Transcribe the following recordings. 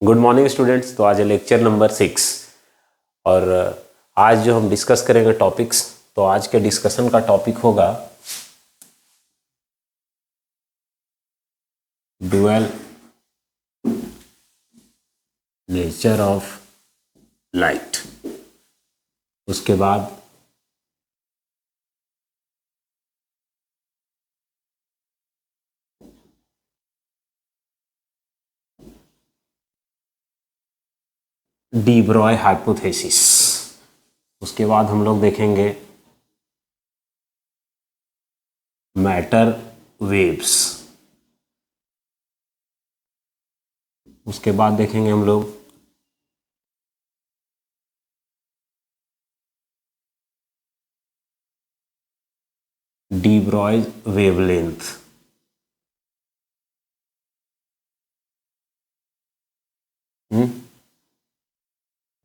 Good morning students. तो आज है लेक्चर नंबर 6 और आज जो हम डिस्कस करेंगे टॉपिक्स, तो आज के डिस्कशन का टॉपिक होगा ड्यूअल नेचर ऑफ लाइट। उसके बाद डी ब्रॉय हाइपोथेसिस। उसके बाद हम लोग देखेंगे मैटर वेव्स। उसके बाद देखेंगे हम लोग डी ब्रॉय वेवलेंथ।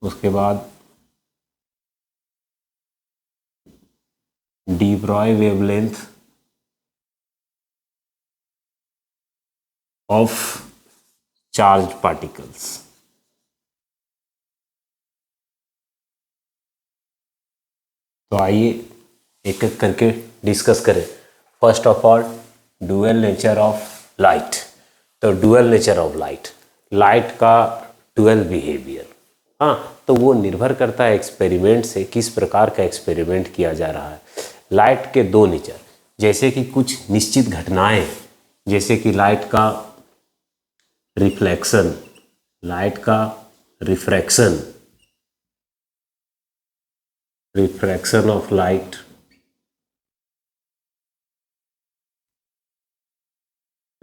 उसके बाद de Broglie wavelength of charge particles. तो आइए एक एक करके डिस्कस करें। First of all dual nature of light. तो dual nature of light, light का ड्यूअल बिहेवियर, हाँ, तो वो निर्भर करता है एक्सपेरिमेंट से, किस प्रकार का एक्सपेरिमेंट किया जा रहा है। लाइट के दो नेचर, जैसे कि कुछ निश्चित घटनाएं, जैसे कि लाइट का रिफ्लेक्शन, लाइट का refraction, refraction of light,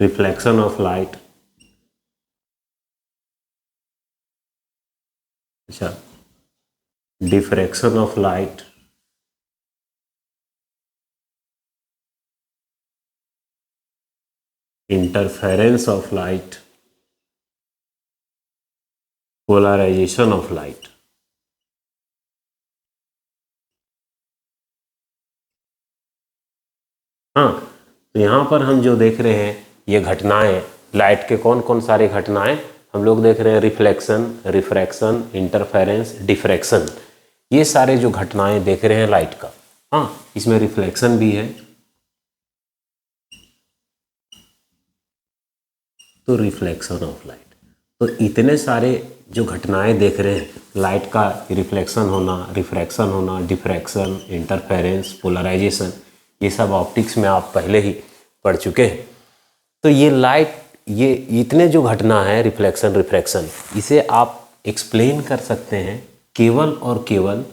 reflection of light, अच्छा, diffraction of light, interference of light, polarisation of light. हाँ, तो यहाँ पर हम जो देख रहे हैं ये घटनाएं, लाइट के कौन कौन सारे घटनाएं हम लोग देख रहे हैं, रिफ्लेक्शन, रिफ्रैक्शन, इंटरफेरेंस, डिफ्रैक्शन, ये सारे जो घटनाएं देख रहे हैं लाइट का। हाँ, इसमें रिफ्लेक्शन भी है, तो रिफ्लेक्शन ऑफ लाइट। तो इतने सारे जो घटनाएं देख रहे हैं, लाइट का रिफ्लेक्शन होना, रिफ्रैक्शन होना, डिफ्रैक्शन, इंटरफेरेंस, पोलराइजेशन, ये सब ऑप्टिक्स में आप पहले ही पढ़ चुके हैं। तो ये लाइट, ये इतने जो घटना है रिफ्लेक्शन, रिफ्रैक्शन, इसे आप एक्सप्लेन कर सकते हैं केवल और केवल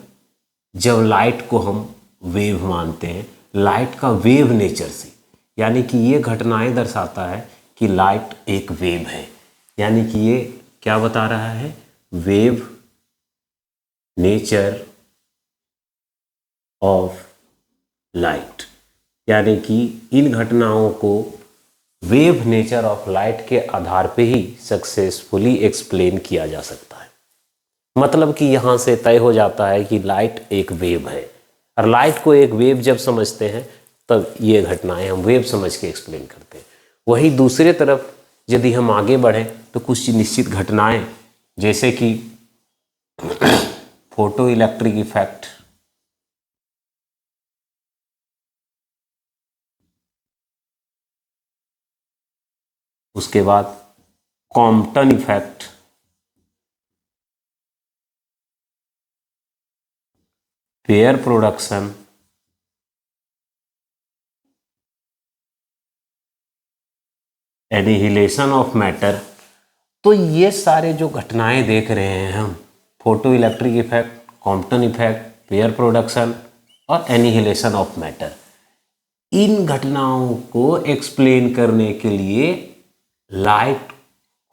जब लाइट को हम वेव मानते हैं, लाइट का वेव नेचर से। यानी कि ये घटनाएं दर्शाता है कि लाइट एक वेव है, यानी कि ये क्या बता रहा है, वेव नेचर ऑफ लाइट। यानी कि इन घटनाओं को वेव नेचर ऑफ लाइट के आधार पे ही सक्सेसफुली एक्सप्लेन किया जा सकता है। मतलब कि यहाँ से तय हो जाता है कि लाइट एक वेव है, और लाइट को एक वेव जब समझते हैं तब ये घटनाएं हम वेव समझ के एक्सप्लेन करते हैं। वही दूसरे तरफ यदि हम आगे बढ़ें तो कुछ निश्चित घटनाएं, जैसे कि फोटो इलेक्ट्रिक इफेक्ट, उसके बाद Compton effect, pair production, annihilation of matter. तो ये सारे जो घटनाएं देख रहे हैं हम, photo electric effect, Compton effect, pair production और एनिहिलेशन ऑफ मैटर, इन घटनाओं को एक्सप्लेन करने के लिए लाइट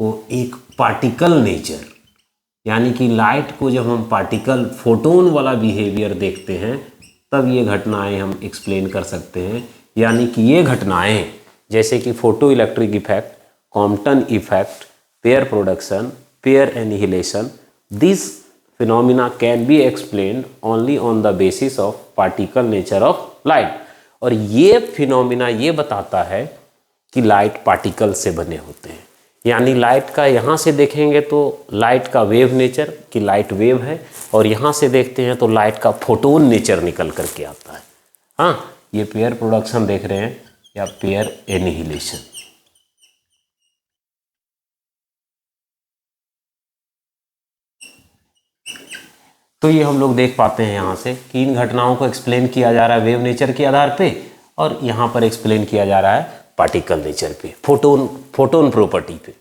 को एक पार्टिकल नेचर, यानी कि लाइट को जब हम पार्टिकल, फोटोन वाला बिहेवियर देखते हैं, तब ये घटनाएं हम एक्सप्लेन कर सकते हैं। यानी कि ये घटनाएं जैसे कि photo electric effect, Compton effect, pair production, pair annihilation, this phenomena can be explained only on the basis of particle nature of light. और ये फिनोमिना ये बताता है कि लाइट पार्टिकल से बने होते हैं। यानी लाइट का यहाँ से देखेंगे तो लाइट का वेव नेचर कि लाइट वेव है, और यहाँ से देखते हैं तो लाइट का फोटोन नेचर निकल करके आता है। हाँ, ये पेयर प्रोडक्शन देख रहे हैं या पेयर एनिहिलेशन। तो ये हम लोग देख पाते हैं यहाँ से कि इन घटनाओं को एक्सप्लेन किया जा रहा है वेव नेचर के आधार पे, और यहाँ पर एक्सप्लेन किया जा रहा है पार्टिकल नेचर पे, फोटोन प्रॉपर्टी पे।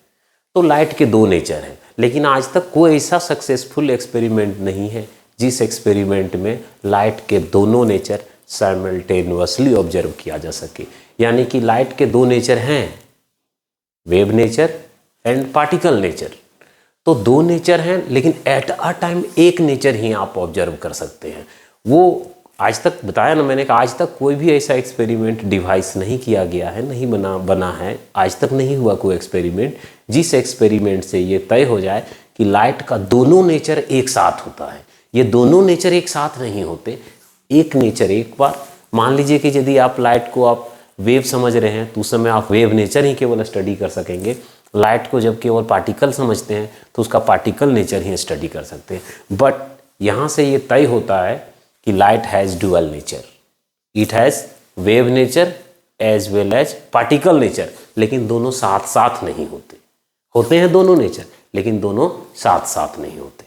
तो लाइट के दो नेचर हैं, लेकिन आज तक कोई ऐसा सक्सेसफुल एक्सपेरिमेंट नहीं है जिस एक्सपेरिमेंट में लाइट के दोनों नेचर साइमल्टेनियसली ऑब्जर्व किया जा सके। यानी कि लाइट के दो नेचर हैं, wave nature and particle nature. तो दो नेचर हैं, लेकिन एट अ टाइम एक नेचर ही आप ऑब्जर्व कर सकते हैं। वो आज तक बताया ना मैंने, कि आज तक कोई भी ऐसा एक्सपेरिमेंट डिवाइस नहीं किया गया है, नहीं बना है, आज तक नहीं हुआ कोई एक्सपेरिमेंट जिस एक्सपेरिमेंट से ये तय हो जाए कि लाइट का दोनों नेचर एक साथ होता है। ये दोनों नेचर एक साथ नहीं होते, एक नेचर एक बार। मान लीजिए कि यदि आप लाइट को आप वेव समझ रहे हैं तो उस समय आप वेव नेचर ही केवल स्टडी कर सकेंगे। लाइट को जब केवल पार्टिकल समझते हैं तो उसका पार्टिकल नेचर ही स्टडी कर सकते हैं। बट यहाँ से ये तय होता है कि light has dual nature, it has wave nature as well as particle nature, लेकिन दोनों साथ साथ नहीं होते। होते हैं दोनों नेचर, लेकिन दोनों साथ साथ नहीं होते।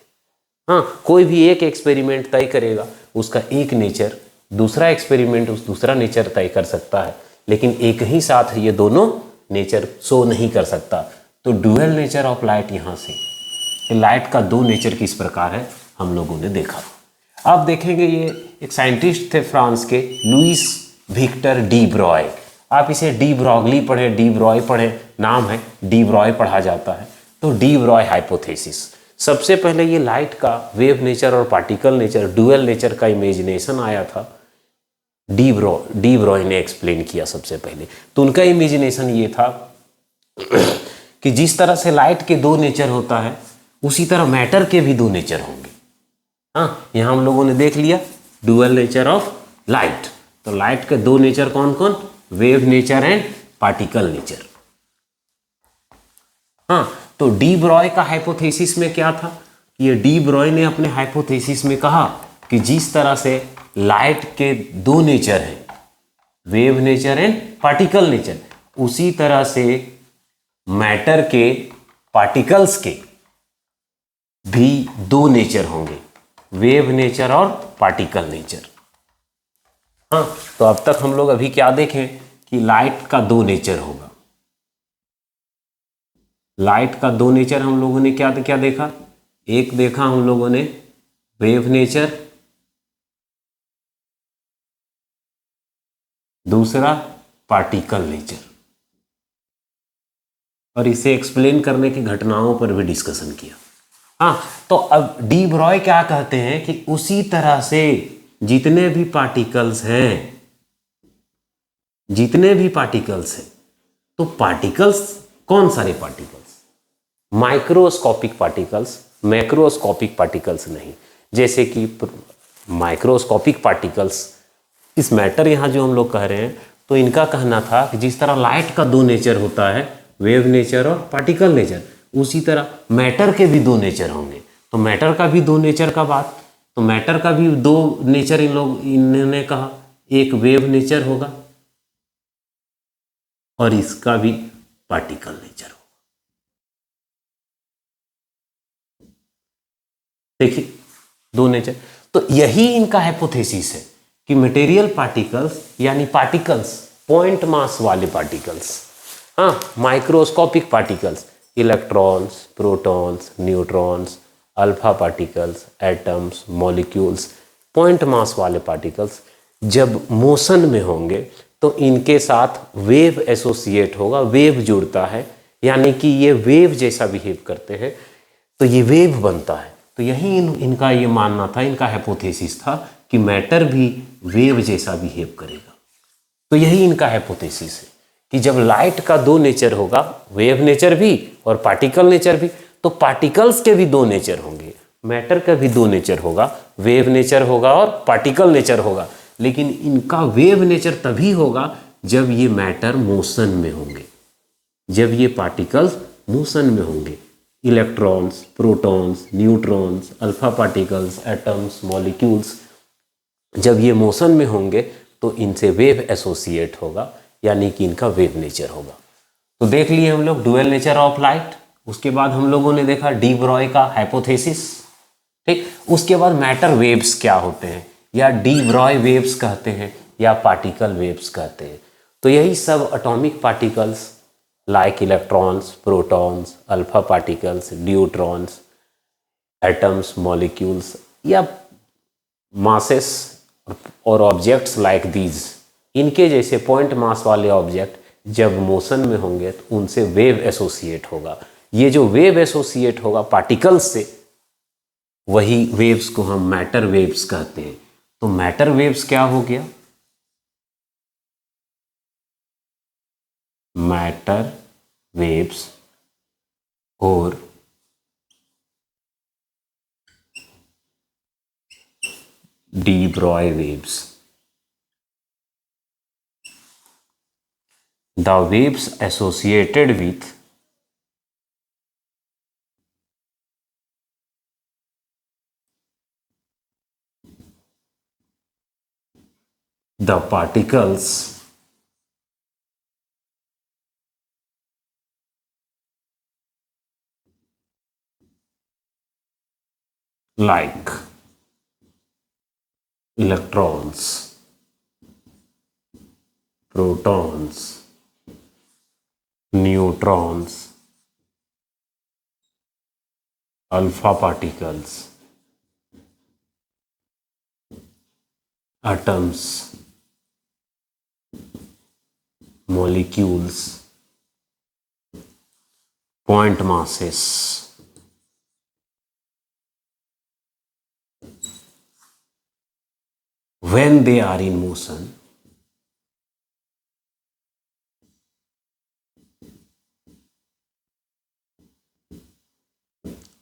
हाँ, कोई भी एक एक्सपेरिमेंट तय करेगा उसका एक नेचर, दूसरा एक्सपेरिमेंट उस दूसरा नेचर तय कर सकता है, लेकिन एक ही साथ ये दोनों नेचर शो नहीं कर सकता। तो ड्यूअल नेचर ऑफ लाइट यहाँ से लाइट का दो नेचर किस प्रकार है हम लोगों ने देखा। अब देखेंगे, ये एक साइंटिस्ट थे फ्रांस के, लुइस विक्टर डी ब्रॉय। आप इसे डी ब्रॉगली पढ़ें, डी ब्रॉय पढ़ें, नाम है, डी ब्रॉय पढ़ा जाता है। तो डी ब्रॉय हाइपोथेसिस, सबसे पहले ये लाइट का वेव नेचर और पार्टिकल नेचर, ड्यूअल नेचर का इमेजिनेशन आया था, डी ब्रॉय ने एक्सप्लेन किया सबसे पहले। तो उनका इमेजिनेशन ये था कि जिस तरह से लाइट के दो नेचर होता है उसी तरह मैटर के भी दो नेचर होंगे। हाँ, यहाँ हम लोगों ने देख लिया ड्यूअल नेचर ऑफ लाइट। तो लाइट के दो नेचर कौन कौन, wave nature and particle nature. हाँ, तो डी ब्रॉय का हाइपोथेसिस में क्या था, ये डी ब्रॉय ने अपने हाइपोथेसिस में कहा कि जिस तरह से लाइट के दो नेचर हैं, wave nature and particle nature, उसी तरह से मैटर के, पार्टिकल्स के भी दो नेचर होंगे, वेव नेचर और पार्टिकल नेचर। हाँ, तो अब तक हम लोग अभी क्या देखें कि लाइट का दो नेचर होगा। लाइट का दो नेचर हम लोगों ने क्या क्या देखा, एक देखा हम लोगों ने वेव नेचर, दूसरा पार्टिकल नेचर, और इसे एक्सप्लेन करने की घटनाओं पर भी डिस्कशन किया। हाँ, तो अब डी ब्रॉय क्या कहते हैं कि उसी तरह से जितने भी पार्टिकल्स हैं, तो पार्टिकल्स कौन सारे particles, microscopic particles, macroscopic particles नहीं। जैसे कि माइक्रोस्कोपिक पार्टिकल्स, इस मैटर यहाँ जो हम लोग कह रहे हैं, तो इनका कहना था कि जिस तरह लाइट का दो नेचर होता है, वेव नेचर और पार्टिकल नेचर, उसी तरह मैटर के भी दो नेचर होंगे। तो मैटर का भी दो नेचर का बात, तो मैटर का भी दो नेचर इन्होंने कहा, एक वेव नेचर होगा और इसका भी पार्टिकल नेचर होगा। देखिए दो नेचर, तो यही इनका हाइपोथेसिस है कि मटेरियल पार्टिकल्स यानी पार्टिकल्स, पॉइंट मास वाले पार्टिकल्स, हाँ, microscopic particles, electrons, protons, neutrons, alpha particles, atoms, molecules, point mass वाले पार्टिकल्स जब मोशन में होंगे तो इनके साथ वेव एसोसिएट होगा, वेव जुड़ता है, यानी कि ये वेव जैसा बिहेव करते हैं तो ये वेव बनता है। तो यही इनका ये मानना था, इनका हाइपोथेसिस था कि मैटर भी वेव जैसा बिहेव करेगा। तो यही इनका हाइपोथेसिस है कि जब लाइट का दो नेचर होगा, वेव नेचर भी और पार्टिकल नेचर भी, तो पार्टिकल्स के भी दो नेचर होंगे, मैटर का भी दो नेचर होगा, वेव नेचर होगा और पार्टिकल नेचर होगा। लेकिन इनका वेव नेचर तभी होगा जब ये मैटर मोशन में होंगे, जब ये पार्टिकल्स मोशन में होंगे, electrons, protons, neutrons, alpha particles, atoms, molecules, जब ये मोशन में होंगे तो इनसे वेव एसोसिएट होगा, यानी कि इनका वेव नेचर होगा। तो देख लिए हम लोग डुअल नेचर ऑफ लाइट। उसके बाद हम लोगों ने देखा डी ब्रॉय का हाइपोथेसिस, ठीक। उसके बाद मैटर वेव्स क्या होते हैं, या डी ब्रॉय वेव्स कहते हैं या पार्टिकल वेव्स कहते हैं। तो यही सब atomic particles like electrons, protons, alpha particles, neutrons, atoms, molecules या मासेस और ऑब्जेक्ट्स लाइक दीज, इनके जैसे पॉइंट मास वाले ऑब्जेक्ट जब मोशन में होंगे तो उनसे वेव एसोसिएट होगा। ये जो वेव एसोसिएट होगा पार्टिकल्स से, वही वेव्स को हम मैटर वेव्स कहते हैं। तो मैटर वेव्स क्या हो गया, मैटर वेव्स और D Broglie waves. The waves associated with the particles like electrons, protons, neutrons, alpha particles, atoms, molecules, point masses, when they are in motion,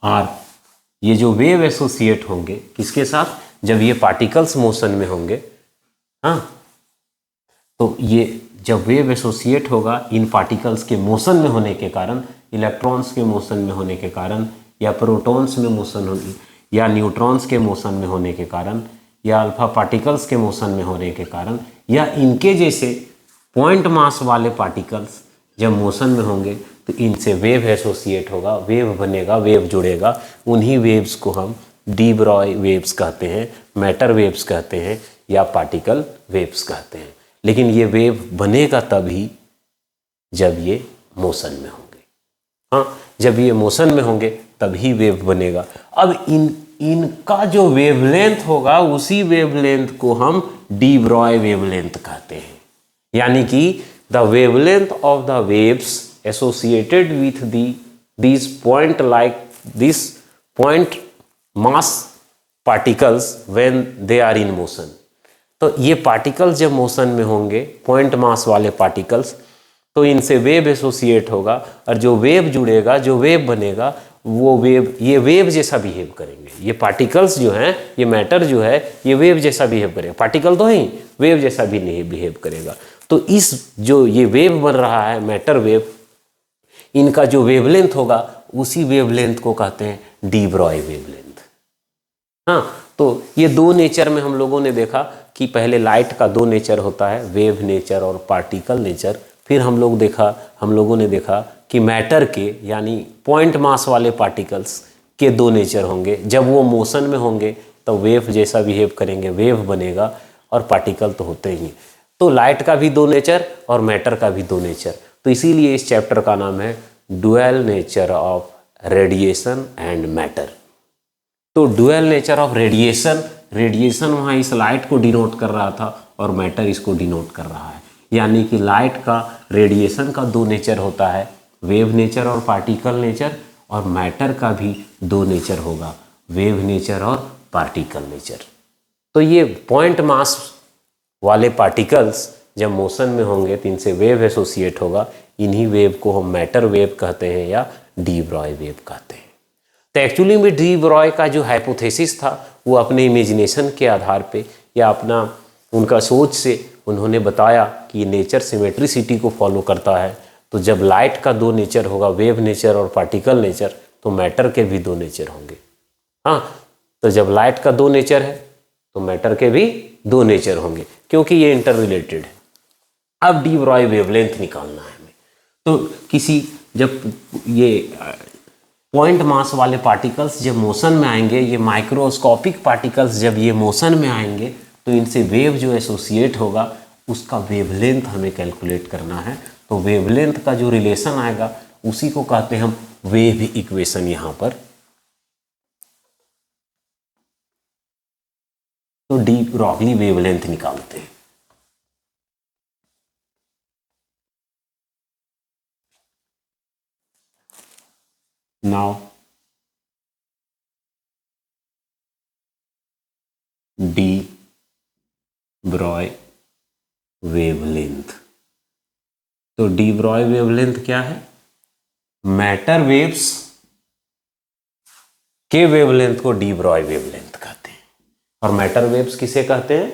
और ये जो वेव एसोसिएट होंगे किसके साथ, जब ये पार्टिकल्स मोशन में होंगे, हाँ, तो ये जब वेव एसोसिएट होगा इन पार्टिकल्स के मोशन में होने के कारण, इलेक्ट्रॉन्स के मोशन में होने के कारण, या प्रोटॉन्स में मोशन होने, या न्यूट्रॉन्स के मोशन में होने के कारण, या अल्फा पार्टिकल्स के मोशन में होने के कारण, या इनके जैसे पॉइंट मास वाले पार्टिकल्स जब मोशन में होंगे तो इनसे वेव एसोसिएट होगा, वेव बनेगा, वेव जुड़ेगा। उन्हीं वेव्स को हम डी ब्रॉय वेव्स कहते हैं, मैटर वेव्स कहते हैं या पार्टिकल वेव्स कहते हैं। लेकिन ये वेव बनेगा तभी जब ये मोशन में होंगे, हाँ, जब ये मोशन में होंगे तभी वेव बनेगा। अब इनका जो वेवलेंथ होगा उसी वेवलेंथ को हम डी ब्रॉय वेवलेंथ कहते हैं, यानी कि the wavelength of the waves associated with these point mass particles when they are in motion। तो ये पार्टिकल्स जब मोशन में होंगे, पॉइंट मास वाले पार्टिकल्स, तो इनसे वेव एसोसिएट होगा, और जो वेव जुड़ेगा, जो वेव बनेगा, वो वेव, ये वेव जैसा बिहेव करेंगे। ये पार्टिकल्स जो हैं, ये मैटर जो है, ये वेव जैसा बिहेव करेगा। पार्टिकल तो ही वेव जैसा भी नहीं बिहेव करेगा। तो इस जो ये वेव बन रहा है, मैटर वेव, इनका जो वेवलेंथ होगा उसी वेवलेंथ को कहते हैं डी ब्रॉय वेवलेंथ। हाँ, तो ये दो नेचर में हम लोगों ने देखा कि पहले लाइट का दो नेचर होता है, वेव नेचर और पार्टिकल नेचर। फिर हम लोगों ने देखा कि मैटर के, यानी पॉइंट मास वाले पार्टिकल्स के दो नेचर होंगे। जब वो मोशन में होंगे तो वेव जैसा बिहेव करेंगे, वेव बनेगा, और पार्टिकल तो होते ही। तो लाइट का भी दो नेचर और मैटर का भी दो नेचर। तो इसीलिए इस चैप्टर का नाम है dual nature of radiation and matter. तो dual nature of radiation, radiation वहाँ इस लाइट को डिनोट कर रहा था और मैटर इसको डिनोट कर रहा है, यानी कि लाइट का, रेडिएशन का दो नेचर होता है, वेव नेचर और पार्टिकल नेचर, और मैटर का भी दो नेचर होगा, वेव नेचर और पार्टिकल नेचर। तो ये पॉइंट मास वाले पार्टिकल्स जब मोशन में होंगे तो इनसे वेव एसोसिएट होगा। इन्हीं वेव को हम मैटर वेव कहते हैं या डी ब्रॉय वेव कहते हैं। तो एक्चुअली में डी ब्रॉय का जो हाइपोथेसिस था वो अपने इमेजिनेशन के आधार पे या अपना उनका सोच से उन्होंने बताया कि नेचर सिमेट्रिसिटी को फॉलो करता है। तो जब लाइट का दो नेचर होगा, वेव नेचर और पार्टिकल नेचर, तो मैटर के भी दो नेचर होंगे। हाँ, तो जब लाइट का दो नेचर है तो मैटर के भी दो नेचर होंगे, क्योंकि ये इंटर रिलेटेड है। अब डी ब्रॉय वेवलेंथ निकालना है हमें। तो किसी जब ये पॉइंट मास वाले पार्टिकल्स जब मोशन में आएंगे, ये माइक्रोस्कोपिक पार्टिकल्स जब ये मोशन में आएंगे, तो इनसे वेव जो एसोसिएट होगा उसका वेवलेंथ हमें कैलकुलेट करना है। तो वेवलेंथ का जो रिलेशन आएगा उसी को कहते हैं हम वेव इक्वेशन। यहां पर तो डी ब्रॉगली वेवलेंथ निकालते हैं। नाउ डी ब्रॉय वेवलेंथ, तो डी ब्रॉय वेवलेंथ क्या है? मैटर वेव्स के वेवलेंथ को डी ब्रॉय वेवलेंथ कहते हैं। और मैटर वेव्स किसे कहते हैं?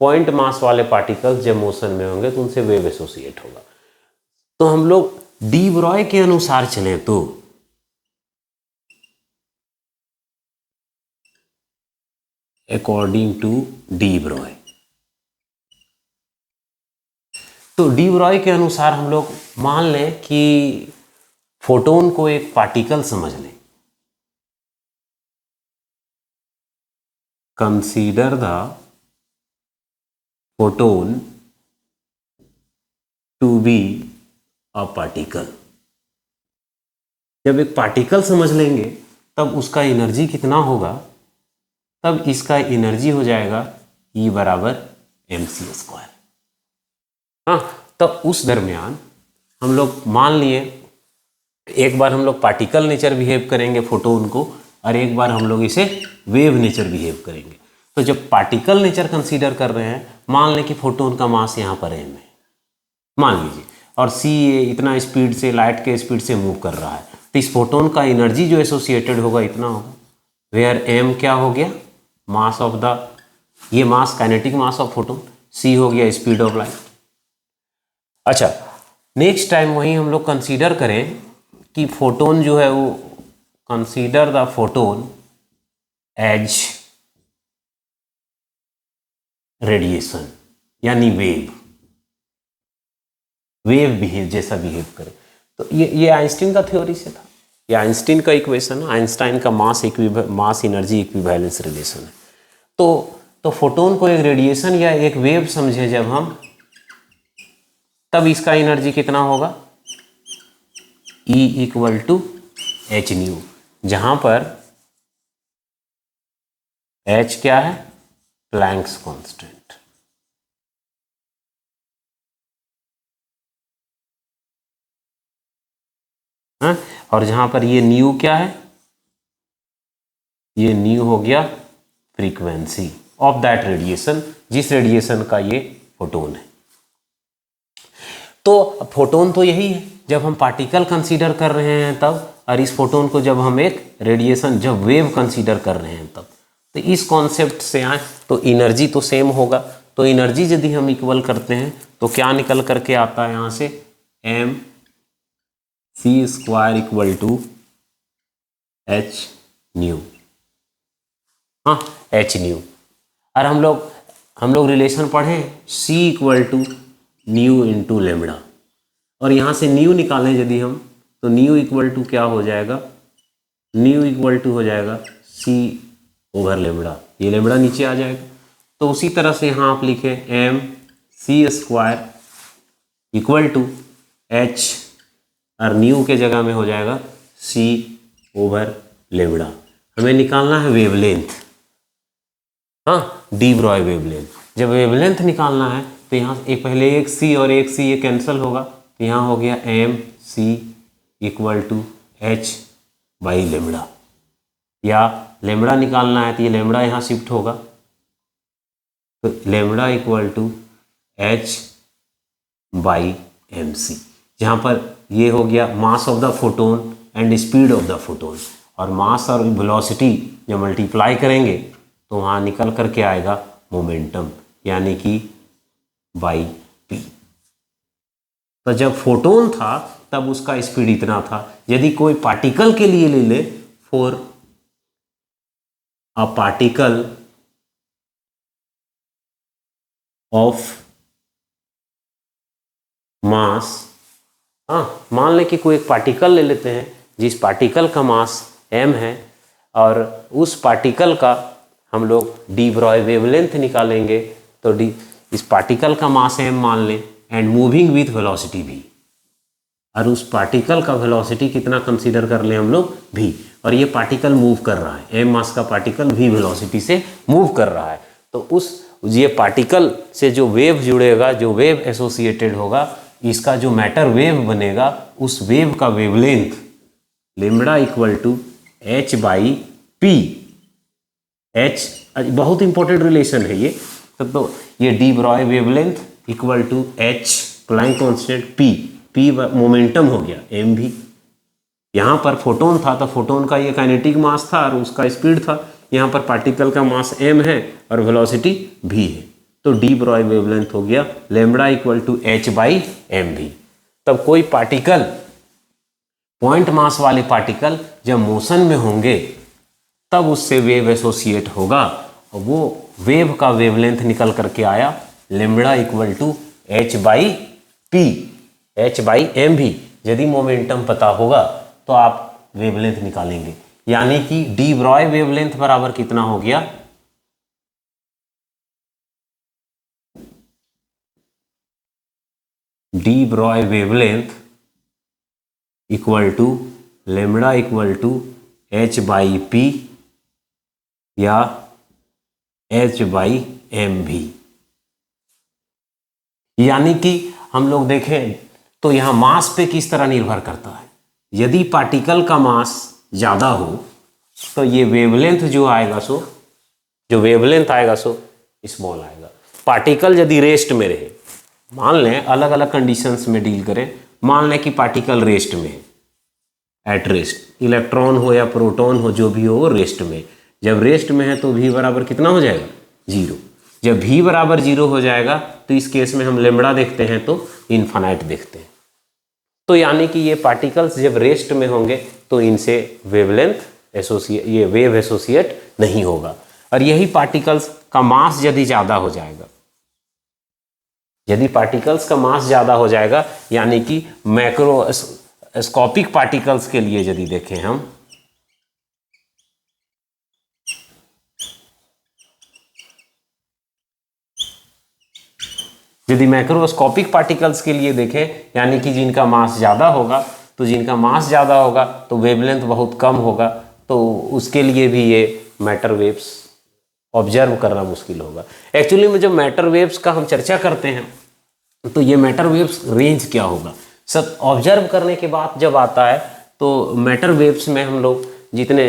पॉइंट मास वाले पार्टिकल्स जब मोशन में होंगे तो उनसे वेव एसोसिएट होगा। तो हम लोग डी ब्रॉय के अनुसार चलें तो अकॉर्डिंग टू डी ब्रॉय, तो डी ब्रॉय के अनुसार हम लोग मान लें कि फोटोन को एक पार्टिकल समझ लें। Consider the photon to be a particle. जब एक पार्टिकल समझ लेंगे तब उसका एनर्जी कितना होगा? तब इसका एनर्जी हो जाएगा E बराबर mc²। हाँ, तब उस दरमियान हम लोग मान लिए एक बार हम लोग पार्टिकल नेचर बिहेव करेंगे फोटोन को, और एक बार हम लोग इसे वेव नेचर बिहेव करेंगे। तो जब पार्टिकल नेचर कंसीडर कर रहे हैं, मान लें कि फोटोन का मास यहाँ पर m है, मान लीजिए, और c इतना स्पीड से, लाइट के स्पीड से मूव कर रहा है, तो इस फोटोन का एनर्जी जो एसोसिएटेड होगा इतना होगा, वेयर m क्या हो गया? मास ऑफ द, ये mass kinetic mass of photon, c हो गया स्पीड ऑफ लाइट। अच्छा, नेक्स्ट टाइम वही हम लोग कंसीडर करें कि फोटोन जो है वो, consider the photon as radiation, यानी वेव बिहेव जैसा बिहेव करे। तो ये आइंस्टीन का थ्योरी से था, ये आइंस्टीन का इक्वेशन है, आइंस्टाइन का मास एनर्जी इक्विवेलेंस रिलेशन है। तो फोटोन को एक रेडिएशन या एक वेव समझे जब हम, तब इसका एनर्जी कितना होगा? E equal to h nu, जहां पर H क्या है? Planck's constant. हाँ, और जहां पर ये न्यू क्या है? ये न्यू हो गया फ्रीक्वेंसी ऑफ दैट रेडिएशन, जिस रेडिएशन का ये फोटोन है। तो फोटोन तो यही है जब हम पार्टिकल कंसीडर कर रहे हैं तब, और इस फोटोन को जब हम एक रेडिएशन, जब वेव कंसीडर कर रहे हैं तब। तो इस कॉन्सेप्ट से आए तो एनर्जी तो सेम होगा। तो एनर्जी यदि हम इक्वल करते हैं तो क्या निकल करके आता है यहाँ से? mc² equal to h nu. हाँ, एच न्यू। और हम लोग रिलेशन पढ़े c equal to nu into lambda, और यहाँ से न्यू निकालें यदि हम, तो न्यू इक्वल टू क्या हो जाएगा? न्यू इक्वल टू हो जाएगा c ओवर लेमड़ा, ये लेमड़ा नीचे आ जाएगा। तो उसी तरह से यहाँ आप लिखें mc² इक्वल टू h, और न्यू के जगह में हो जाएगा c ओवर लेमड़ा। हमें निकालना है वेवलेंथ। हाँ, डी ब्रॉय वेवलेंथ। जब वेवलेंथ निकालना है तो यहाँ एक पहले एक c और एक c ये कैंसिल होगा, तो यहाँ हो गया mc equal to h by lambda, या लेमड़ा निकालना है तो ये लेमड़ा यहाँ शिफ्ट होगा, तो lambda equal to h by mc, जहाँ पर ये हो गया mass of the photon and speed of the photon, और मास और वेलोसिटी जब मल्टीप्लाई करेंगे तो वहाँ निकल करके आएगा मोमेंटम, यानी कि बाई p। तो जब फोटोन था तब उसका स्पीड इतना था। यदि कोई पार्टिकल के लिए ले ले, for a particle of mass, हाँ मान लें कि कोई एक पार्टिकल ले लेते हैं जिस पार्टिकल का मास m है, और उस पार्टिकल का हम लोग डी ब्रॉय वेवलेंथ निकालेंगे। तो डी, इस पार्टिकल का मास m मान लें and moving with velocity v, और उस पार्टिकल का वेलोसिटी कितना कंसीडर कर लें हम लोग v, और ये पार्टिकल मूव कर रहा है, m मास का पार्टिकल v वेलोसिटी से मूव कर रहा है। तो उस ये पार्टिकल से जो वेव जुड़ेगा, जो वेव एसोसिएटेड होगा, इसका जो मैटर वेव बनेगा, उस वेव का wavelength lambda equal to h by p. h बहुत इंपॉर्टेंट रिलेशन है ये। तो ये de Broglie wavelength equal to h Planck constant p momentum हो गया, m भी। यहाँ पर फोटोन था तो फोटोन का ये काइनेटिक मास था और उसका स्पीड था। यहाँ पर पार्टिकल का मास m है और वेलोसिटी v है। तो डी ब्रॉय वेवलेंथ हो गया lambda equal to h by m v. तब कोई पार्टिकल, पॉइंट मास वाले पार्टिकल जब मोशन में होंगे तब उससे वेव एसोसिएट होगा, और वो वेव का वेवलेंथ निकल करके आया lambda equal to h by p, h by m v. यदि मोमेंटम पता होगा तो आप वेवलेंथ निकालेंगे, यानी कि डी ब्रॉय वेवलेंथ बराबर कितना हो गया, de Broglie wavelength equal to lambda equal to h by p या h बाई एम भी। यानी कि हम लोग देखें तो यहाँ मास पे किस तरह निर्भर करता है। यदि पार्टिकल का मास ज़्यादा हो तो ये वेवलेंथ जो आएगा सो, जो वेवलेंथ आएगा सो स्मॉल आएगा। पार्टिकल यदि रेस्ट में रहे, मान लें अलग अलग कंडीशंस में डील करें, मान लें कि पार्टिकल रेस्ट में है, एट रेस्ट, इलेक्ट्रॉन हो या प्रोटॉन हो जो भी हो वो रेस्ट में। जब रेस्ट में है तो v बराबर कितना हो जाएगा, 0। जब v बराबर 0 हो जाएगा तो इस केस में हम लेमड़ा देखते हैं तो इन्फानाइट देखते हैं। तो यानी कि ये पार्टिकल्स जब रेस्ट में होंगे तो इनसे वेवलेंथ एसोसिएट, ये वेव एसोसिएट नहीं होगा। और यही पार्टिकल्स का मास यदि ज़्यादा हो जाएगा, यदि पार्टिकल्स का मास ज़्यादा हो जाएगा, यानी कि मैक्रोस्कोपिक पार्टिकल्स के लिए यदि देखें हम, यदि मैक्रोस्कोपिक पार्टिकल्स के लिए देखें, यानी कि जिनका मास ज़्यादा होगा, तो जिनका मास ज़्यादा होगा तो वेवलेंथ बहुत कम होगा, तो उसके लिए भी ये मैटर वेव्स ऑब्जर्व करना मुश्किल होगा। एक्चुअली में जब मैटर वेव्स का हम चर्चा करते हैं तो ये मैटर वेव्स रेंज क्या होगा, सब ऑब्जर्व करने के बाद जब आता है तो मैटर वेव्स में हम लोग जितने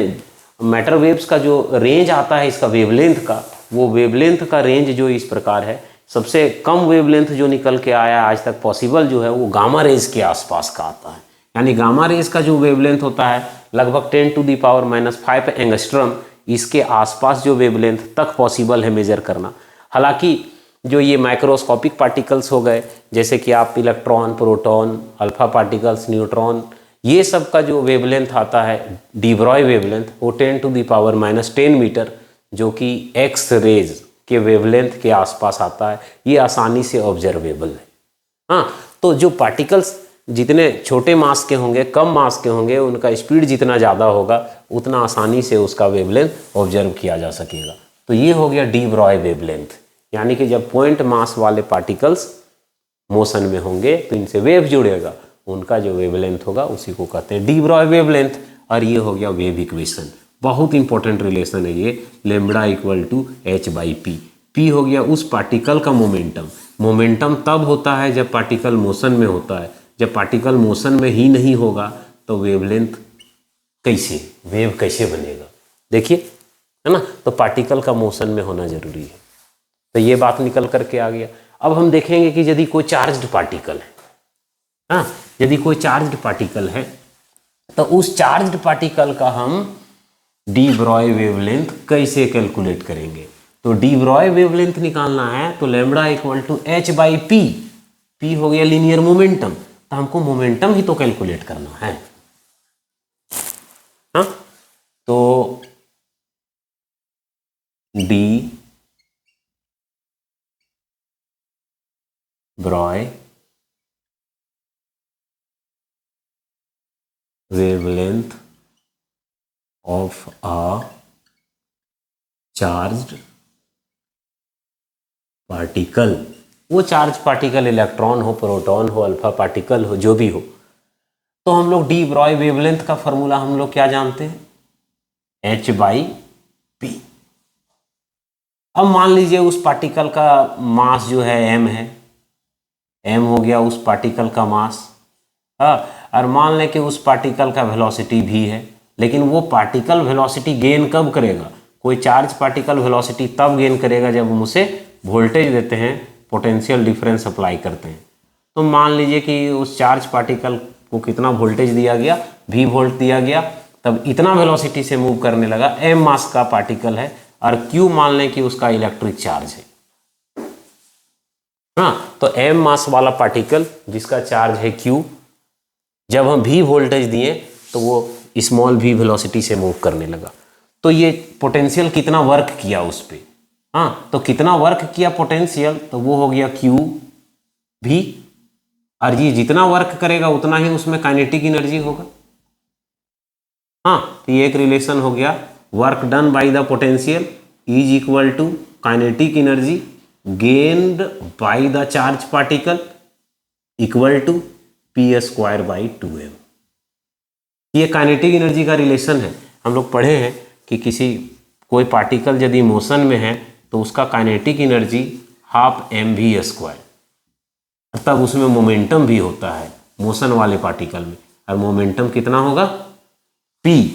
मैटर वेव्स का जो रेंज आता है इसका वेवलेंथ का, वो वेवलेंथ का रेंज जो इस प्रकार है। सबसे कम वेवलेंथ जो निकल के आया आज तक पॉसिबल जो है वो गामा रेज के आसपास का आता है। यानी गामा रेज का जो वेवलेंथ होता है लगभग 10⁻⁻⁵ एंगस्ट्रम, इसके आसपास जो वेवलेंथ तक पॉसिबल है मेजर करना। हालांकि जो ये माइक्रोस्कोपिक पार्टिकल्स हो गए, जैसे कि आप electron, proton, alpha particles, neutron, ये सब का जो वेवलेंथ आता है डी ब्रॉय वेवलेंथ, वो 10⁻⁻10 मीटर, जो कि एक्स रेज के वेवलेंथ के आसपास आता है। ये आसानी से ऑब्जर्वेबल है। हाँ, तो जो पार्टिकल्स जितने छोटे मास के होंगे, कम मास के होंगे, उनका स्पीड जितना ज़्यादा होगा उतना आसानी से उसका वेवलेंथ ऑब्जर्व किया जा सकेगा। तो ये हो गया डी ब्रॉय वेवलेंथ। यानी कि जब पॉइंट मास वाले पार्टिकल्स मोशन में होंगे तो इनसे वेव जुड़ेगा, उनका जो वेवलेंथ होगा उसी को कहते हैं डी ब्रॉय वेवलेंथ। और ये हो गया वेव इक्वेशन, बहुत इंपॉर्टेंट रिलेशन है ये, lambda equal to h by p. P हो गया उस पार्टिकल का मोमेंटम। मोमेंटम तब होता है जब पार्टिकल मोशन में होता है। जब पार्टिकल मोशन में ही नहीं होगा तो वेवलेंथ कैसे, वेव कैसे बनेगा, देखिए, है ना। तो पार्टिकल का मोशन में होना जरूरी है। तो ये बात निकल करके आ गया। अब हम देखेंगे कि यदि कोई चार्ज्ड पार्टिकल है, हाँ, यदि कोई चार्ज्ड पार्टिकल है तो उस चार्ज्ड पार्टिकल का हम डी ब्रॉय वेवलेंथ कैसे कैलकुलेट करेंगे। तो डी ब्रॉय वेवलेंथ निकालना है तो lambda equal to h by p, p हो गया लीनियर मोमेंटम, तो हमको मोमेंटम ही तो कैलकुलेट करना है। हाँ, तो d Broglie wavelength of a charged particle, वो चार्ज पार्टिकल इलेक्ट्रॉन हो, प्रोटॉन हो, अल्फा पार्टिकल हो, जो भी हो, तो हम लोग डी ब्रॉय वेवलेंथ का फॉर्मूला हम लोग क्या जानते हैं, h/p। अब मान लीजिए उस पार्टिकल का मास जो है m है, m हो गया उस पार्टिकल का मास। हाँ, और मान लें कि उस पार्टिकल का वेलोसिटी v है, लेकिन वो पार्टिकल वेलोसिटी गेन कब करेगा, कोई चार्ज पार्टिकल वेलोसिटी तब गेन करेगा जब हम उसे वोल्टेज देते हैं, पोटेंशियल डिफरेंस अप्लाई करते हैं। तो मान लीजिए कि उस चार्ज पार्टिकल को कितना वोल्टेज दिया गया, v वोल्ट दिया गया, तब इतना वेलोसिटी से मूव करने लगा, m मास का पार्टिकल है और q मान लें कि उसका इलेक्ट्रिक चार्ज है। हाँ, तो m मास वाला पार्टिकल जिसका चार्ज है q, जब हम v वोल्टेज दिए तो वो स्मॉल v वेलोसिटी से मूव करने लगा। तो ये पोटेंशियल कितना वर्क किया उस पर, हाँ, तो कितना वर्क किया पोटेंशियल, तो वो हो गया q v, और ये जितना वर्क करेगा उतना ही उसमें काइनेटिक एनर्जी होगा। हाँ, तो ये एक रिलेशन हो गया, work done by the potential is equal to kinetic energy gained by the charge particle equal to p²/2m। ये काइनेटिक एनर्जी का रिलेशन है। हम लोग पढ़े हैं कि कोई पार्टिकल यदि मोशन में है तो उसका काइनेटिक एनर्जी 12mv², तब उसमें मोमेंटम भी होता है मोशन वाले पार्टिकल में, और मोमेंटम कितना होगा p।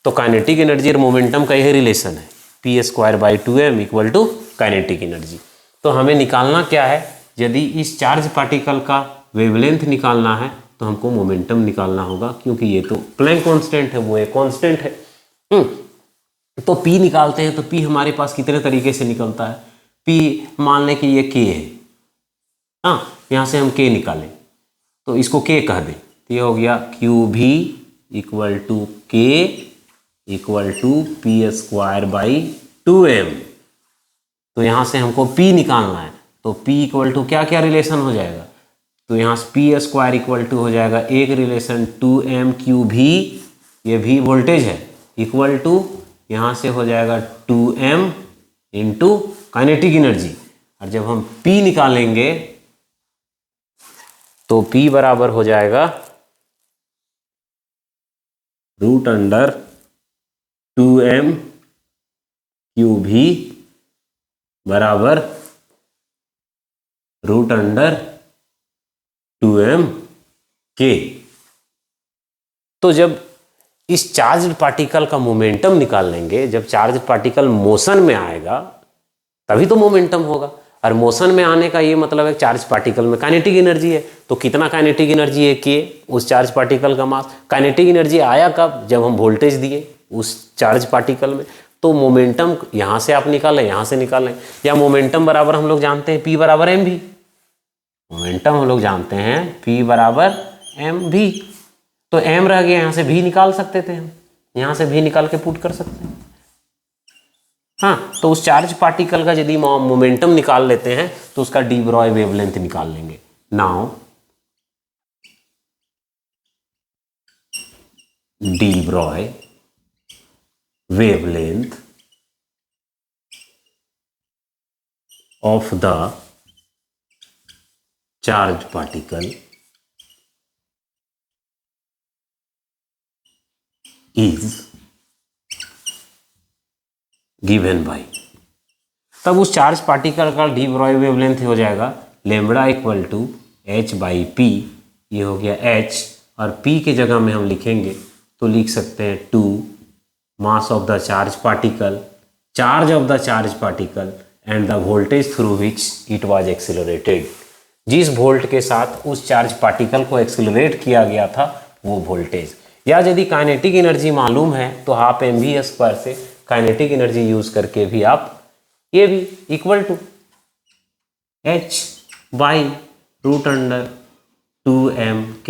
तो काइनेटिक एनर्जी और मोमेंटम का यही रिलेशन है, p²/2m equal to kinetic energy. तो हमें निकालना क्या है, यदि इस चार्ज पार्टिकल का वेवलेंथ निकालना है तो हमको मोमेंटम निकालना होगा, क्योंकि ये तो प्लैंक कांस्टेंट है, वो एक कांस्टेंट है। तो p निकालते हैं, तो p हमारे पास कितने तरीके से निकलता है, p मान लें कि ये k है, हाँ, यहाँ से हम k निकालें तो इसको k कह दें, तो ये हो गया qv equal to k equal to p²/2m। तो यहाँ से हमको p निकालना है, तो p इक्वल टू क्या क्या रिलेशन हो जाएगा, तो यहाँ से p² इक्वल टू हो जाएगा एक रिलेशन 2m/qv, ये v वोल्टेज है, इक्वल टू यहाँ से हो जाएगा 2m इंटू काइनेटिक एनर्जी। और जब हम p निकालेंगे तो p बराबर हो जाएगा √2m/qv बराबर √2m/k। तो जब इस चार्ज पार्टिकल का मोमेंटम निकाल लेंगे, जब चार्ज पार्टिकल मोशन में आएगा तभी तो मोमेंटम होगा, और मोशन में आने का ये मतलब है चार्ज पार्टिकल में काइनेटिक एनर्जी है। तो कितना काइनेटिक एनर्जी है k, उस चार्ज पार्टिकल का मास। काइनेटिक एनर्जी आया कब, जब हम वोल्टेज दिए उस चार्ज पार्टिकल में। तो मोमेंटम यहाँ से आप निकालें, यहाँ से निकालें, या मोमेंटम बराबर हम लोग जानते हैं p बराबर mv। मोमेंटम हम लोग जानते हैं p बराबर mv, तो m रह गया, यहाँ से v निकाल सकते थे हम, यहाँ से v निकाल के पुट कर सकते हैं। हाँ, तो उस चार्ज पार्टिकल का यदि मोमेंटम निकाल लेते हैं तो उसका डी ब्रॉय वेवलेंथ निकाल लेंगे। Now D Broglie wavelength of the charged particle is given by, तब उस चार्ज पार्टिकल का डी ब्रॉय वेवलेंथ हो जाएगा लैम्बडा इक्वल टू h/p। ये हो गया h, और p के जगह में हम लिखेंगे तो लिख सकते हैं 2 mass of the charge particle, charge of the charge particle and the voltage through which it was accelerated। जिस वोल्ट के साथ उस चार्ज पार्टिकल को एक्सिलरेट किया गया था वो वोल्टेज। या यदि काइनेटिक एनर्जी मालूम है तो 12mv² से काइनेटिक एनर्जी यूज करके भी आप ये भी equal to h/p √2m k।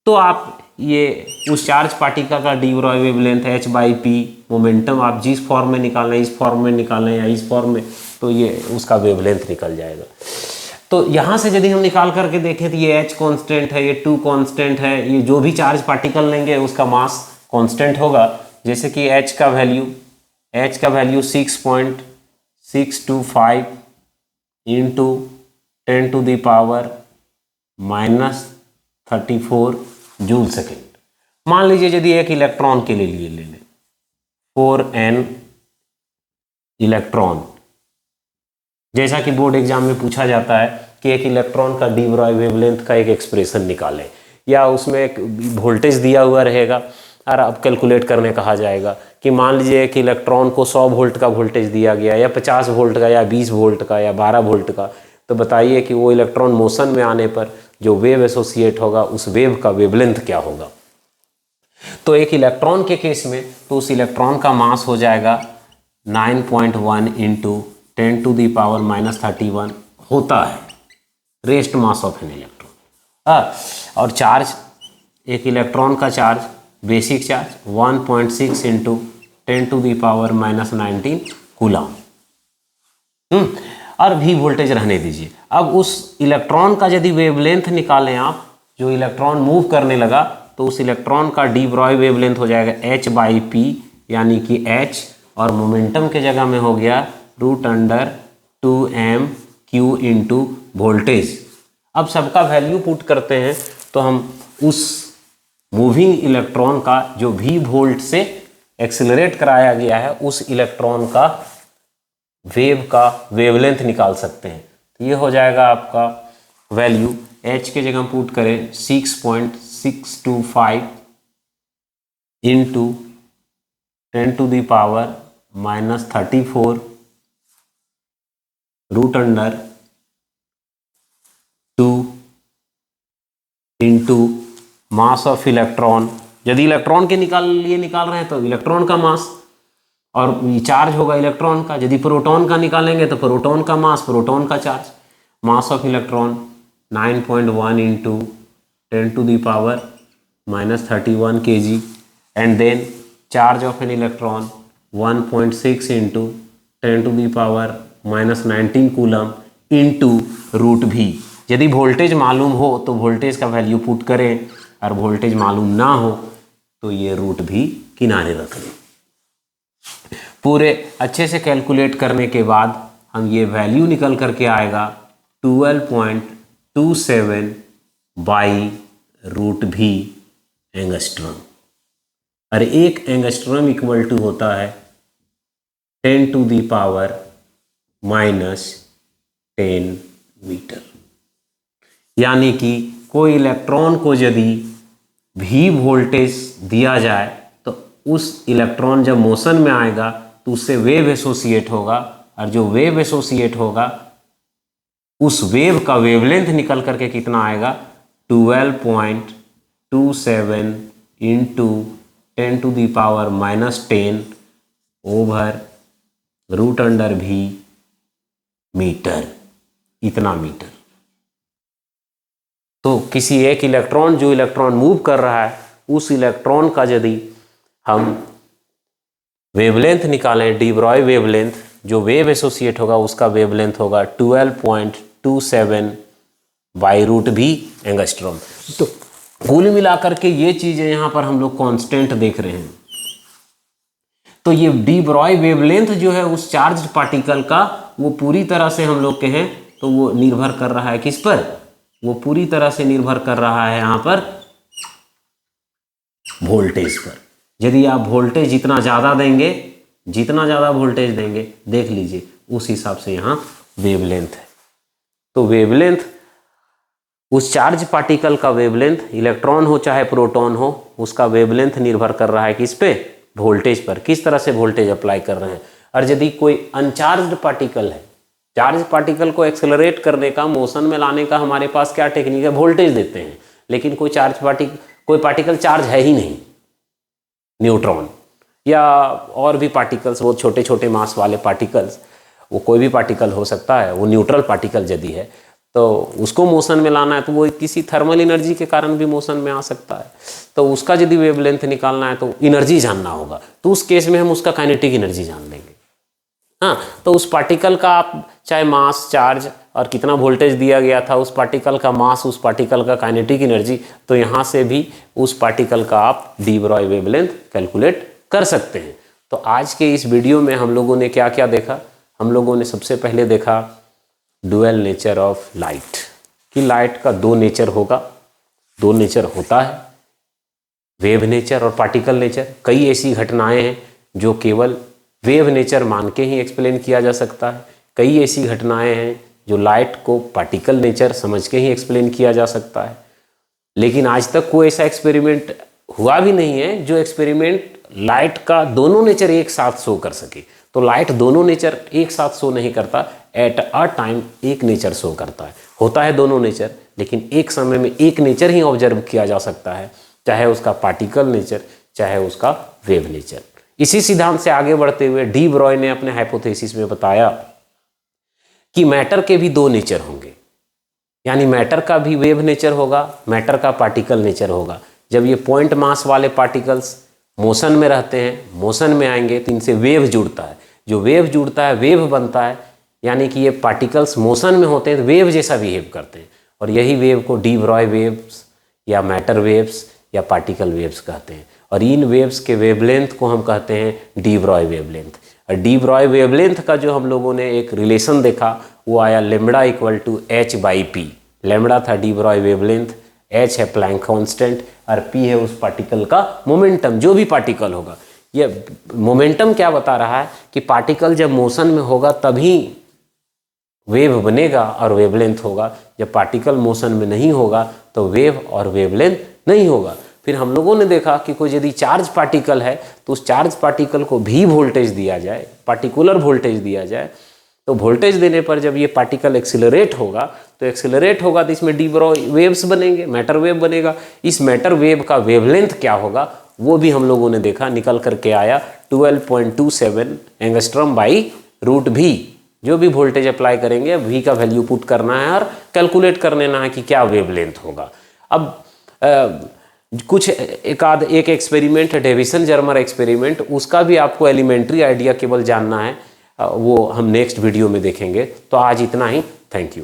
तो आप ये उस चार्ज पार्टिकल का D Broglie wavelength h/p, momentum आप जिस फॉर्म में निकालें, इस फॉर्म में निकालें या इस फॉर्म में, तो ये उसका वेवलेंथ निकल जाएगा। तो यहाँ से यदि हम निकाल करके देखें तो ये h कांस्टेंट है, ये 2 कांस्टेंट है, ये जो भी चार्ज पार्टिकल लेंगे उसका मास कांस्टेंट होगा। जैसे कि h का वैल्यू 6.625 इंटू 10⁻⁻34 जूल सेकेंड। मान लीजिए यदि एक इलेक्ट्रॉन के लिए ले लें 4n इलेक्ट्रॉन, जैसा कि बोर्ड एग्जाम में पूछा जाता है कि एक इलेक्ट्रॉन का डी ब्रॉय वेवलेंथ का एक एक्सप्रेशन निकालें, या उसमें एक वोल्टेज दिया हुआ रहेगा और अब कैलकुलेट करने कहा जाएगा कि मान लीजिए एक इलेक्ट्रॉन को 100 वोल्ट का वोल्टेज दिया गया, या 50 वोल्ट का, या 20 वोल्ट का, या 12 वोल्ट का। तो बताइए कि वो इलेक्ट्रॉन मोशन में आने पर जो वेव एसोसिएट होगा उस वेव का वेवलेंथ क्या होगा। तो एक इलेक्ट्रॉन के केस में तो उस इलेक्ट्रॉन का मास हो जाएगा 9.1 इंटू 10⁻31 होता है rest mass of an electron. और चार्ज, एक इलेक्ट्रॉन का charge, basic charge 1.6 into 10⁻19 coulomb. और भी वोल्टेज रहने दीजिए। अब उस इलेक्ट्रॉन का यदि वेवलेंथ निकालें आप, जो इलेक्ट्रॉन मूव करने लगा, तो उस इलेक्ट्रॉन का डी ब्रॉय वेवलेंथ हो जाएगा h/p, यानी कि h, और मोमेंटम के जगह में हो गया √2m/q इंटू वोल्टेज। अब सबका वैल्यू पुट करते हैं तो हम उस मूविंग इलेक्ट्रॉन का जो v वोल्ट से एक्सेलरेट कराया गया है उस इलेक्ट्रॉन का वेव का वेवलेंथ निकाल सकते हैं। तो ये हो जाएगा आपका वैल्यू, h के जगह पुट करें 6.625 into 10⁻⁻34 √2 into mass of electron. यदि इलेक्ट्रॉन के निकाल रहे हैं तो इलेक्ट्रॉन का मास, और चार्ज होगा इलेक्ट्रॉन का। यदि प्रोटॉन का निकालेंगे तो प्रोटॉन का मास, प्रोटॉन का charge. Mass of electron 9.1 into 10⁻31 kg, and then charge of an electron 1.6 into 10⁻19 coulomb into √v। यदि वोल्टेज मालूम हो तो वोल्टेज का वैल्यू पुट करें, और वोल्टेज मालूम ना हो तो ये √v किनारे रख दें। पूरे अच्छे से कैलकुलेट करने के बाद हम ये वैल्यू निकल करके आएगा 12.27 बाई √v एंगस्ट्रॉम। और एक एंगस्ट्रॉम इक्वल टू होता है 10⁻⁻10 मीटर। यानी कि कोई इलेक्ट्रॉन को यदि v वोल्टेज दिया जाए तो उस इलेक्ट्रॉन जब मोशन में आएगा तो उससे वेव एसोसिएट होगा, और जो वेव एसोसिएट होगा उस वेव का वेवलेंथ निकल करके कितना आएगा 12.27 इंटू 10⁻⁻10 ओवर √v मीटर, इतना मीटर। तो किसी एक इलेक्ट्रॉन, जो इलेक्ट्रॉन मूव कर रहा है, उस इलेक्ट्रॉन का यदि हम वेवलेंथ निकालें, डी ब्रॉय वेवलेंथ, जो वेव एसोसिएट होगा उसका वेवलेंथ होगा 12.27 बाई √v एंगस्ट्रॉम। तो कुल मिलाकर के ये चीज़ें यहाँ पर हम लोग कांस्टेंट देख रहे हैं। तो ये डी ब्रॉय वेवलेंथ जो है उस चार्ज पार्टिकल का, वो पूरी तरह से हम लोग कहें तो वो निर्भर कर रहा है किस पर, वो पूरी तरह से निर्भर कर रहा है यहाँ पर वोल्टेज पर। यदि आप वोल्टेज जितना ज़्यादा देंगे, जितना ज़्यादा वोल्टेज देंगे, देख लीजिए उस हिसाब से यहाँ वेवलेंथ है। तो वेवलेंथ, उस चार्ज पार्टिकल का वेवलेंथ, इलेक्ट्रॉन हो चाहे प्रोटॉन हो, उसका वेवलेंथ निर्भर कर रहा है किस पे, वोल्टेज पर, किस तरह से वोल्टेज अप्लाई कर रहे हैं। और यदि कोई अनचार्ज्ड पार्टिकल है, चार्ज पार्टिकल को एक्सेलरेट करने का, मोशन में लाने का हमारे पास क्या टेक्निक है, वोल्टेज देते हैं। लेकिन कोई पार्टिकल चार्ज है ही नहीं, न्यूट्रॉन या और भी पार्टिकल्स, वो छोटे छोटे मास वाले पार्टिकल्स, वो कोई भी पार्टिकल हो सकता है, वो न्यूट्रल पार्टिकल यदि है, तो उसको मोशन में लाना है तो वो किसी थर्मल एनर्जी के कारण भी मोशन में आ सकता है। तो उसका यदि वेवलेंथ निकालना है तो एनर्जी जानना होगा, तो उस केस में हम उसका काइनेटिक एनर्जी जान लेंगे। हाँ, तो उस पार्टिकल का आप चाहे मास, चार्ज और कितना वोल्टेज दिया गया था, उस पार्टिकल का मास, उस पार्टिकल का काइनेटिक एनर्जी, तो यहाँ से भी उस पार्टिकल का आप डी ब्रॉय वेवलेंथ कैलकुलेट कर सकते हैं। तो आज के इस वीडियो में हम लोगों ने क्या क्या देखा? हम लोगों ने सबसे पहले देखा डुअल नेचर ऑफ लाइट, कि लाइट का दो नेचर होगा, दो नेचर होता है, वेव नेचर और पार्टिकल नेचर। कई ऐसी घटनाएं हैं जो केवल वेव नेचर मान के ही एक्सप्लेन किया जा सकता है, कई ऐसी घटनाएं हैं जो लाइट को पार्टिकल नेचर समझ के ही एक्सप्लेन किया जा सकता है। लेकिन आज तक कोई ऐसा एक्सपेरिमेंट हुआ भी नहीं है जो एक्सपेरिमेंट लाइट का दोनों नेचर एक साथ शो कर सके। तो लाइट दोनों नेचर एक साथ शो नहीं करता, एट अ टाइम एक नेचर शो करता है। होता है दोनों नेचर, लेकिन एक समय में एक नेचर ही ऑब्जर्व किया जा सकता है, चाहे उसका पार्टिकल नेचर चाहे उसका वेव नेचर। इसी सिद्धांत से आगे बढ़ते हुए डी ब्रॉय ने अपने हाइपोथेसिस में बताया कि मैटर के भी दो नेचर होंगे, यानी मैटर का भी वेव नेचर होगा, मैटर का पार्टिकल नेचर होगा। जब ये पॉइंट मास वाले पार्टिकल्स मोशन में रहते हैं, मोशन में आएंगे तो इनसे वेव जुड़ता है, जो वेव जुड़ता है वेव बनता है, यानी कि ये पार्टिकल्स मोशन में होते हैं तो वेव जैसा बिहेव करते हैं, और यही वेव को डी ब्रॉय वेव्स या मैटर वेव्स या पार्टिकल वेव्स कहते हैं। और इन वेव्स के वेवलेंथ को हम कहते हैं डी ब्रॉय वेवलेंथ। और डी ब्रॉय वेवलेंथ का जो हम लोगों ने एक रिलेशन देखा वो आया lambda equal to h/p। Lambda था डी ब्रॉय वेवलेंथ, h है प्लैंक कांस्टेंट और p है उस पार्टिकल का मोमेंटम, जो भी पार्टिकल होगा। ये मोमेंटम क्या बता रहा है कि पार्टिकल जब मोशन में होगा तभी वेव बनेगा और वेवलेंथ होगा, जब पार्टिकल मोशन में नहीं होगा तो वेव और वेवलेंथ नहीं होगा। फिर हम लोगों ने देखा कि कोई यदि चार्ज पार्टिकल है तो उस चार्ज पार्टिकल को भी वोल्टेज दिया जाए, पार्टिकुलर वोल्टेज दिया जाए, तो वोल्टेज देने पर जब ये पार्टिकल एक्सिलरेट होगा तो इसमें डी ब्रॉय वेव्स बनेंगे, मैटर वेव बनेगा। इस मैटर वेव का वेवलेंथ क्या होगा वो भी हम लोगों ने देखा, निकल करके आया 12.27 एंगस्ट्रॉम बाई रूट भी। जो भी वोल्टेज अप्लाई करेंगे v का वैल्यू पुट करना है और कैलकुलेट कर लेना है कि क्या वेवलेंथ होगा। अब कुछ एक एक्सपेरिमेंट है डेविसन जर्मर एक्सपेरिमेंट, उसका भी आपको एलिमेंट्री आइडिया केवल जानना है, वो हम नेक्स्ट वीडियो में देखेंगे। तो आज इतना ही, थैंक यू।